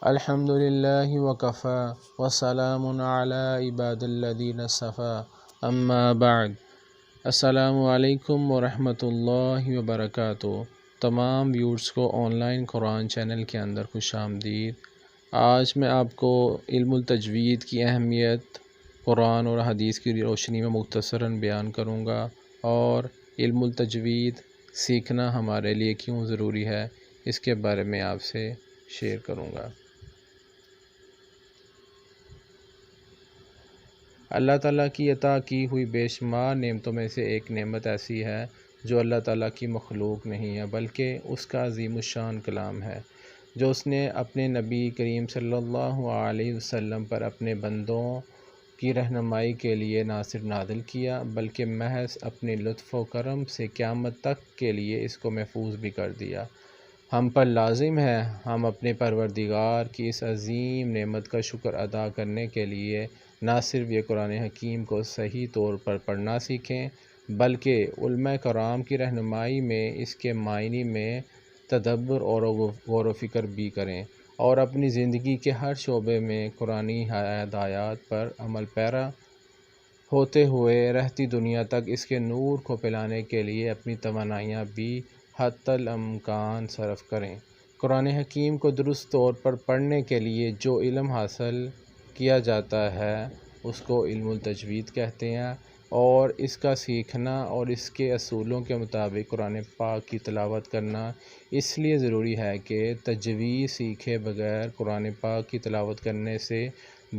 الحمد للہ وکفا وسلام علی عباد الذین اصطفی اما بعد۔ السلام علیکم ورحمۃ اللہ وبرکاتہ۔ تمام ویورز کو آن لائن قرآن چینل کے اندر خوش آمدید۔ آج میں آپ کو علم التجوید کی اہمیت قرآن اور حدیث کی روشنی میں مختصراً بیان کروں گا، اور علم التجوید سیکھنا ہمارے لیے کیوں ضروری ہے اس کے بارے میں آپ سے شیئر کروں گا۔ اللہ تعالیٰ کی عطا کی ہوئی بے شمار نعمتوں میں سے ایک نعمت ایسی ہے جو اللہ تعالیٰ کی مخلوق نہیں ہے، بلکہ اس کا عظیم الشان کلام ہے، جو اس نے اپنے نبی کریم صلی اللہ علیہ وسلم پر اپنے بندوں کی رہنمائی کے لیے نہ صرف نازل کیا، بلکہ محض اپنے لطف و کرم سے قیامت تک کے لیے اس کو محفوظ بھی کر دیا۔ ہم پر لازم ہے ہم اپنے پروردگار کی اس عظیم نعمت کا شکر ادا کرنے کے لیے نہ صرف یہ قرآن حکیم کو صحیح طور پر پڑھنا سیکھیں، بلکہ علماء کرام کی رہنمائی میں اس کے معنی میں تدبر اور غور و فکر بھی کریں، اور اپنی زندگی کے ہر شعبے میں قرآنی ہدایات پر عمل پیرا ہوتے ہوئے رہتی دنیا تک اس کے نور کو پھیلانے کے لیے اپنی توانائیاں بھی حتی الامکان صرف کریں۔ قرآن حکیم کو درست طور پر پڑھنے کے لیے جو علم حاصل کیا جاتا ہے اس کو علم التجوید کہتے ہیں، اور اس کا سیکھنا اور اس کے اصولوں کے مطابق قرآن پاک کی تلاوت کرنا اس لیے ضروری ہے کہ تجوید سیکھے بغیر قرآن پاک کی تلاوت کرنے سے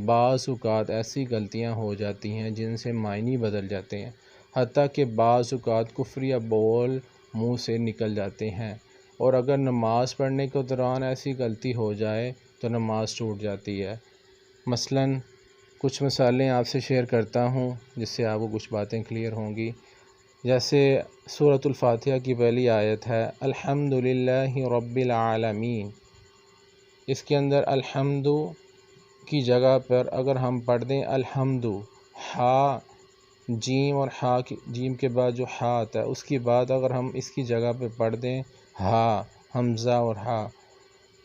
بعض اوقات ایسی غلطیاں ہو جاتی ہیں جن سے معنی بدل جاتے ہیں، حتیٰ کہ بعض اوقات کفریہ بول منہ سے نکل جاتے ہیں، اور اگر نماز پڑھنے کے دوران ایسی غلطی ہو جائے تو نماز ٹوٹ جاتی ہے۔ مثلاً کچھ مثالیں آپ سے شیئر کرتا ہوں جس سے آپ کو کچھ باتیں کلیئر ہوں گی۔ جیسے سورۃ الفاتحہ کی پہلی آیت ہے الحمد للہ رب العالمین، اس کے اندر الحمد کی جگہ پر اگر ہم پڑھ دیں الحمد، ہا جیم اور ہا جیم کے بعد جو ہا آتا ہے اس کی بعد اگر ہم اس کی جگہ پہ پڑھ دیں ہا حمزہ اور ہا،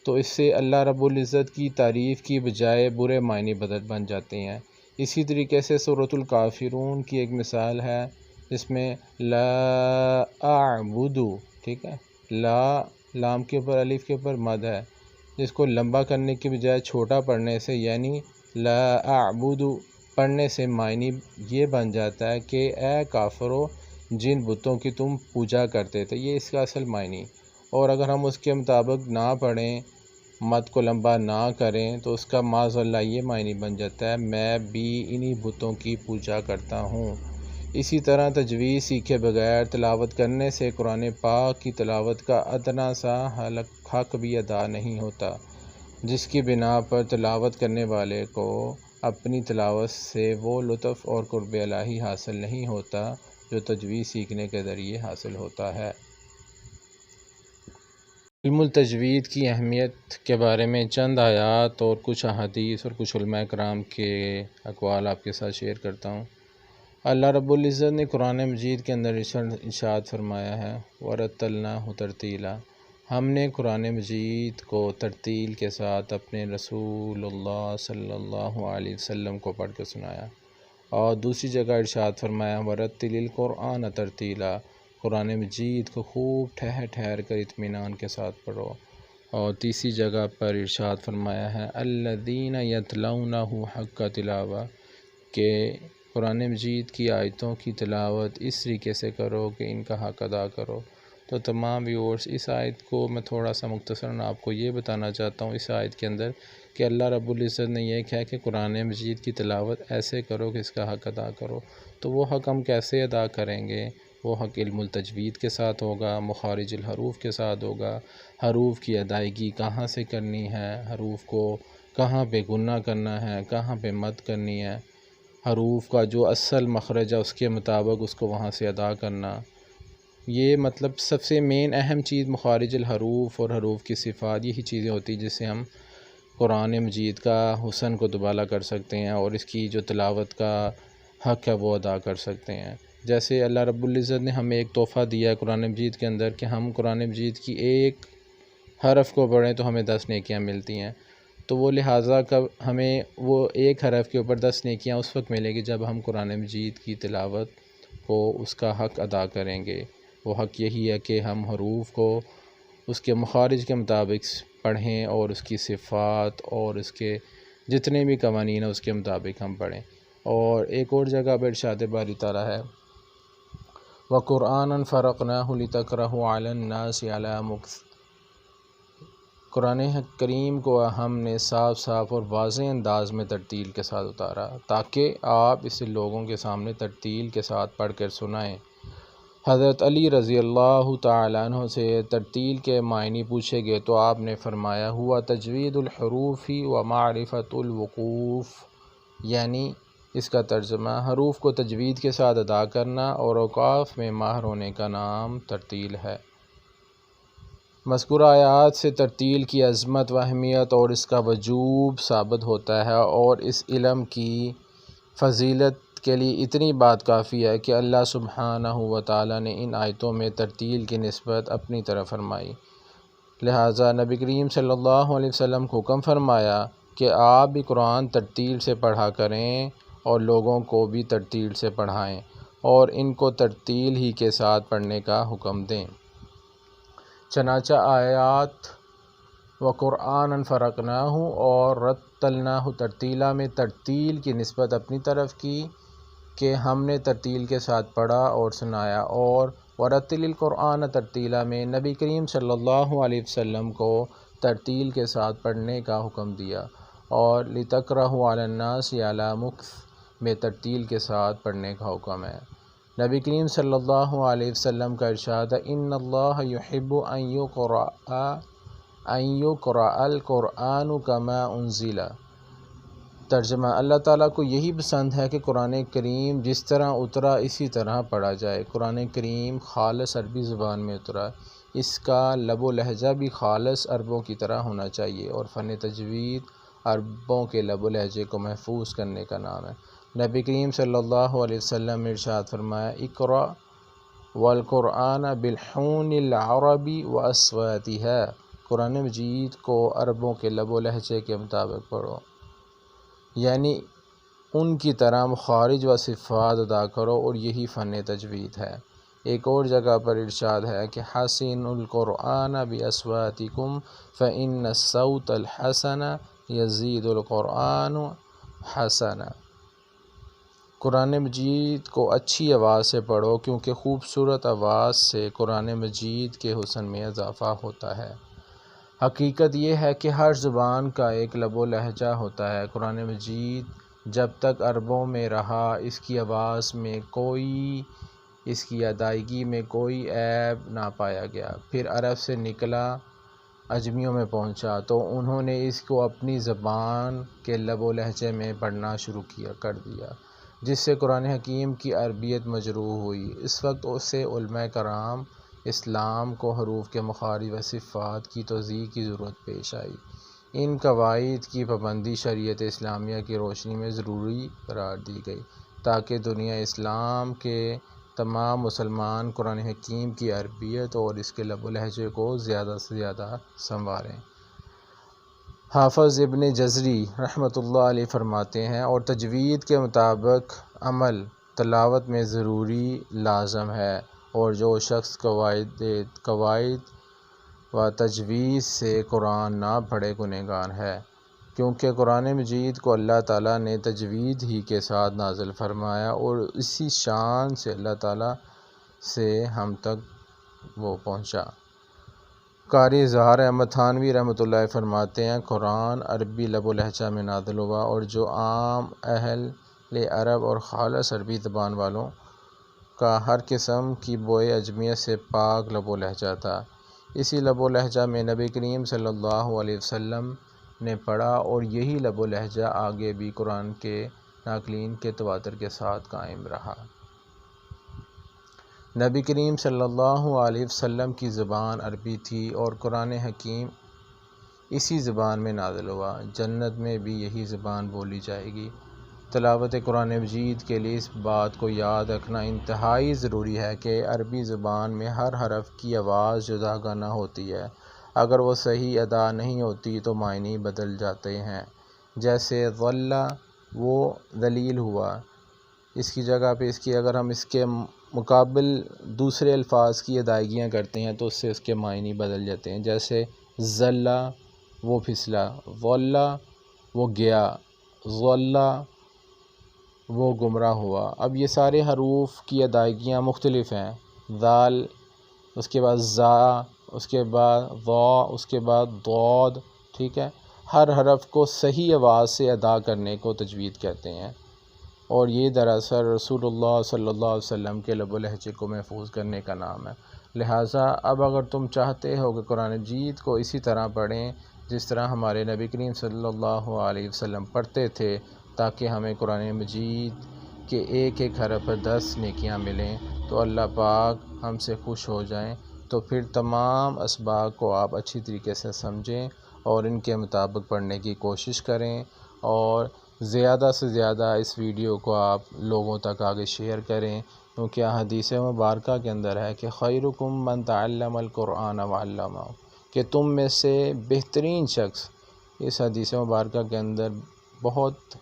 تو اس سے اللہ رب العزت کی تعریف کی بجائے برے معنی بن جاتے ہیں۔ اسی طریقے سے سورۃ الکافرون کی ایک مثال ہے جس میں لا اعبد، ٹھیک ہے، لا لام کے اوپر الف کے اوپر مد ہے، جس کو لمبا کرنے کے بجائے چھوٹا پڑھنے سے یعنی لا اعبد پڑھنے سے معنی یہ بن جاتا ہے کہ اے کافرو جن بتوں کی تم پوجا کرتے تھے، یہ اس کا اصل معنی۔ اور اگر ہم اس کے مطابق نہ پڑھیں، مد کو لمبا نہ کریں، تو اس کا معاذ اللہ یہ معنی بن جاتا ہے میں بھی انہی بتوں کی پوجا کرتا ہوں۔ اسی طرح تجوید سیکھے بغیر تلاوت کرنے سے قرآن پاک کی تلاوت کا ادنا سا حق بھی ادا نہیں ہوتا، جس کی بنا پر تلاوت کرنے والے کو اپنی تلاوت سے وہ لطف اور قرب الہی حاصل نہیں ہوتا جو تجوید سیکھنے کے ذریعے حاصل ہوتا ہے۔ علم التجوید کی اہمیت کے بارے میں چند آیات اور کچھ احادیث اور کچھ علماء کرام کے اقوال آپ کے ساتھ شیئر کرتا ہوں۔ اللہ رب العزت نے قرآن مجید کے اندر ارشاد فرمایا ہے وَرَتَّلْنَاهُ تَرْتِيلًا، ہم نے قرآن مجید کو ترتیل کے ساتھ اپنے رسول اللہ صلی اللہ علیہ وسلم کو پڑھ کے سنایا، اور دوسری جگہ ارشاد فرمایا وَرَتِّلِ الْقُرْآنَ تَرْتِيلًا، قرآن مجید کو خوب ٹھہر ٹھہر کر اطمینان کے ساتھ پڑھو، اور تیسری جگہ پر ارشاد فرمایا ہے الَّذِينَ يَتْلُونَهُ حَقَّ تِلَاوَتِهِ، کہ قرآن مجید کی آیتوں کی تلاوت اس طریقے سے کرو کہ ان کا حق ادا کرو۔ تو تمام ویورز، اس آیت کو میں تھوڑا سا مختصراً آپ کو یہ بتانا چاہتا ہوں اس آیت کے اندر کہ اللہ رب العزت نے یہ کہا کہ قرآن مجید کی تلاوت ایسے کرو کہ اس کا حق ادا کرو۔ تو وہ حق ہم کیسے ادا کریں گے؟ وہ حق علم التجوید کے ساتھ ہوگا، مخارج الحروف کے ساتھ ہوگا، حروف کی ادائیگی کہاں سے کرنی ہے، حروف کو کہاں پہ گنہ کرنا ہے، کہاں پہ مد کرنی ہے، حروف کا جو اصل مخرج ہے اس کے مطابق اس کو وہاں سے ادا کرنا۔ یہ مطلب سب سے مین اہم چیز مخارج الحروف اور حروف کی صفات یہی چیزیں ہوتی ہیں جس سے ہم قرآن مجید کا حسن کو دوبالا کر سکتے ہیں اور اس کی جو تلاوت کا حق ہے وہ ادا کر سکتے ہیں۔ جیسے اللہ رب العزت نے ہمیں ایک تحفہ دیا ہے قرآن مجید کے اندر کہ ہم قرآن مجید کی ایک حرف کو پڑھیں تو ہمیں 10 نیکیاں ملتی ہیں۔ تو وہ لہٰذا ہمیں وہ ایک حرف کے اوپر 10 نیکیاں اس وقت ملے گی جب ہم قرآن مجید کی تلاوت کو اس کا حق ادا کریں گے۔ وہ حق یہی ہے کہ ہم حروف کو اس کے مخارج کے مطابق پڑھیں اور اس کی صفات اور اس کے جتنے بھی قوانین ہیں اس کے مطابق ہم پڑھیں۔ اور ایک اور جگہ پر ارشاد باری تعالیٰ ہے وَقُرْآنًا فَرَقْنَاهُ لِتَقْرَأَهُ عَلَى النَّاسِ عَلَى مُكْثٍ۔ قرآن کریم کو ہم نے صاف صاف اور واضح انداز میں ترتیل کے ساتھ اتارا تاکہ آپ اسے لوگوں کے سامنے ترتیل کے ساتھ پڑھ کر سنائیں۔ حضرت علی رضی اللہ تعالیٰ عنہ سے ترتیل کے معنی پوچھے گئے تو آپ نے فرمایا ہوا تجوید الحروف و معرفت الوقوف، یعنی اس کا ترجمہ حروف کو تجوید کے ساتھ ادا کرنا اور اوقاف میں ماہر ہونے کا نام ترتیل ہے۔ مذکورہ آیات سے ترتیل کی عظمت و اہمیت اور اس کا وجوب ثابت ہوتا ہے، اور اس علم کی فضیلت کے لیے اتنی بات کافی ہے کہ اللہ سبحانہ و تعالیٰ نے ان آیتوں میں ترتیل کی نسبت اپنی طرف فرمائی، لہٰذا نبی کریم صلی اللہ علیہ وسلم کو حکم فرمایا کہ آپ بھی قرآن ترتیل سے پڑھا کریں اور لوگوں کو بھی ترتیل سے پڑھائیں اور ان کو ترتیل ہی کے ساتھ پڑھنے کا حکم دیں۔ چنانچہ آیات وَقُرْآنًا فَرَقْنَاهُ اور رَتَّلْنَاهُ ترتیلا میں ترتیل کی نسبت اپنی طرف کی کہ ہم نے ترتیل کے ساتھ پڑھا اور سنایا، اور وَرَتِّلِ الْقُرْآنَ ترتیلا میں نبی کریم صلی اللہ علیہ وسلم کو ترتیل کے ساتھ پڑھنے کا حکم دیا، اور لِتَقْرَأَهُ عَلَى النَّاسِ عَلَى مُكْثٍ میں ترتیل کے ساتھ پڑھنے کا حکم ہے۔ نبی کریم صلی اللہ علیہ وسلم کا ارشاد ہے ان اللہ یحب ان یقرأ القرآن کما انزل۔ ترجمہ، اللہ تعالیٰ کو یہی پسند ہے کہ قرآن کریم جس طرح اترا اسی طرح پڑھا جائے۔ قرآن کریم خالص عربی زبان میں اترا، اس کا لب و لہجہ بھی خالص عربوں کی طرح ہونا چاہیے، اور فن تجوید عربوں کے لب و لہجے کو محفوظ کرنے کا نام ہے۔ نبی کریم صلی اللہ علیہ وسلم نے ارشاد فرمایا اقرأ والقرآن بالحون العرب واصواتها، قرآن مجید کو عربوں کے لب و لہجے کے مطابق پڑھو، یعنی ان کی طرح مخارج و صفات ادا کرو، اور یہی فن تجوید ہے۔ ایک اور جگہ پر ارشاد ہے کہ حسن القرآن باصواتکم فإن الصوت الحسن یزید القرآن حسنا۔ قرآن مجید کو اچھی آواز سے پڑھو کیونکہ خوبصورت آواز سے قرآن مجید کے حسن میں اضافہ ہوتا ہے۔ حقیقت یہ ہے کہ ہر زبان کا ایک لب و لہجہ ہوتا ہے۔ قرآن مجید جب تک عربوں میں رہا اس کی آواز میں اس کی ادائیگی میں کوئی عیب نہ پایا گیا، پھر عرب سے نکلا عجمیوں میں پہنچا تو انہوں نے اس کو اپنی زبان کے لب و لہجے میں پڑھنا شروع کر دیا، جس سے قرآن حکیم کی عربیت مجروح ہوئی۔ اس وقت سے علماء کرام اسلام کو حروف کے مخارج و صفات کی توضیح کی ضرورت پیش آئی۔ ان قواعد کی پابندی شریعت اسلامیہ کی روشنی میں ضروری قرار دی گئی تاکہ دنیا اسلام کے تمام مسلمان قرآن حکیم کی عربیت اور اس کے لب و لہجے کو زیادہ سے زیادہ سنواریں۔ حافظ ابن جزری رحمۃ اللہ علیہ فرماتے ہیں اور تجوید کے مطابق عمل تلاوت میں ضروری لازم ہے، اور جو شخص قواعد و تجوید سے قرآن نہ پڑھے گنہگار ہے، کیونکہ قرآن مجید کو اللہ تعالیٰ نے تجوید ہی کے ساتھ نازل فرمایا اور اسی شان سے اللہ تعالیٰ سے ہم تک وہ پہنچا۔ قاری اظہار احمد تھانوی رحمۃ اللہ فرماتے ہیں قرآن عربی لب و لہجہ میں نازل ہوا، اور جو عام اہل عرب اور خالص عربی زبان والوں کا ہر قسم کی بوئے عجمیت سے پاک لب و لہجہ تھا۔ اسی لب و لہجہ میں نبی کریم صلی اللہ علیہ وسلم نے پڑھا، اور یہی لب و لہجہ آگے بھی قرآن کے ناقلین کے تواتر کے ساتھ قائم رہا۔ نبی کریم صلی اللہ علیہ وسلم کی زبان عربی تھی اور قرآن حکیم اسی زبان میں نازل ہوا، جنت میں بھی یہی زبان بولی جائے گی۔ تلاوت قرآن مجید کے لیے اس بات کو یاد رکھنا انتہائی ضروری ہے کہ عربی زبان میں ہر حرف کی آواز جدا گانا ہوتی ہے۔ اگر وہ صحیح ادا نہیں ہوتی تو معنی بدل جاتے ہیں۔ جیسے ضل وہ ذلیل ہوا، اس کی جگہ پہ اگر ہم اس کے مقابل دوسرے الفاظ کی ادائیگیاں کرتے ہیں تو اس سے اس کے معنی بدل جاتے ہیں۔ جیسے ذل وہ پھسلا، ضل وہ گیا، ضل وہ گمراہ ہوا۔ اب یہ سارے حروف کی ادائیگیاں مختلف ہیں، ذال، اس کے بعد زا، اس کے بعد ضا، اس کے بعد ضاد، ٹھیک ہے۔ ہر حرف کو صحیح آواز سے ادا کرنے کو تجوید کہتے ہیں، اور یہ دراصل رسول اللہ صلی اللہ علیہ وسلم کے لب و لہجے کو محفوظ کرنے کا نام ہے۔ لہٰذا اب اگر تم چاہتے ہو کہ قرآن مجید کو اسی طرح پڑھیں جس طرح ہمارے نبی کریم صلی اللہ علیہ وسلم پڑھتے تھے، تاکہ ہمیں قرآن مجید کے ایک ایک حرف پر 10 نیکیاں ملیں، تو اللہ پاک ہم سے خوش ہو جائیں، تو پھر تمام اسباق کو آپ اچھی طریقے سے سمجھیں اور ان کے مطابق پڑھنے کی کوشش کریں، اور زیادہ سے زیادہ اس ویڈیو کو آپ لوگوں تک آگے شیئر کریں، کیونکہ حدیث مبارکہ کے اندر ہے کہ خیرکم من تعلم القرآن وعلمہ، کہ تم میں سے بہترین شخص، اس حدیث مبارکہ کے اندر بہت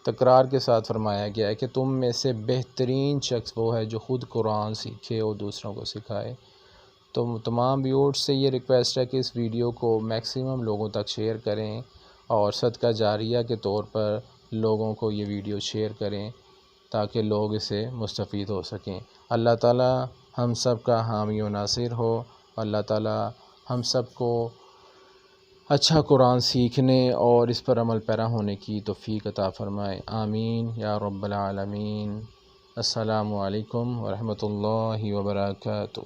تکرار کے ساتھ فرمایا گیا ہے کہ تم میں سے بہترین شخص وہ ہے جو خود قرآن سیکھے اور دوسروں کو سکھائے۔ تو تمام ویورز سے یہ ریکویسٹ ہے کہ اس ویڈیو کو میکسیمم لوگوں تک شیئر کریں، اور صدقہ جاریہ کے طور پر لوگوں کو یہ ویڈیو شیئر کریں تاکہ لوگ اسے مستفید ہو سکیں۔ اللہ تعالی ہم سب کا حامی و ناصر ہو، اللہ تعالی ہم سب کو اچھا قرآن سیکھنے اور اس پر عمل پیرا ہونے کی توفیق عطا فرمائے، آمین یا رب العالمین۔ السلام علیکم ورحمۃ اللہ وبرکاتہ۔